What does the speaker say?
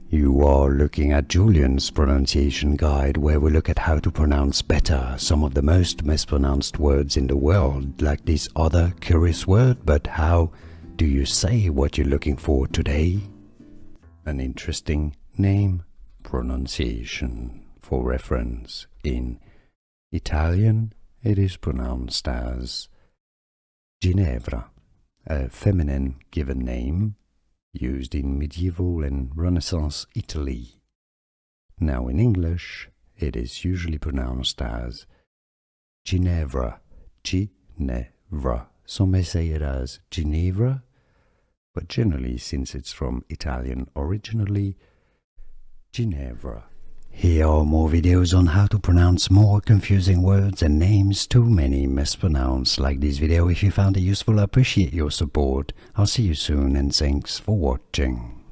You are looking at Julian's pronunciation guide, where we look at how to pronounce better some of the most mispronounced words in the world, like this other curious word. But how do you say what you're looking for today? An interesting name pronunciation. For reference, in Italian it is pronounced as Ginevra, a feminine given name used in medieval and Renaissance Italy. Now in English, it is usually pronounced as Ginevra, Ginevra. Some may say it as Ginevra, but generally, since it's from Italian originally, Ginevra. Here are more videos on how to pronounce more confusing words and names too many mispronounced. Like this video if you found it useful. I appreciate your support. I'll see you soon and thanks for watching.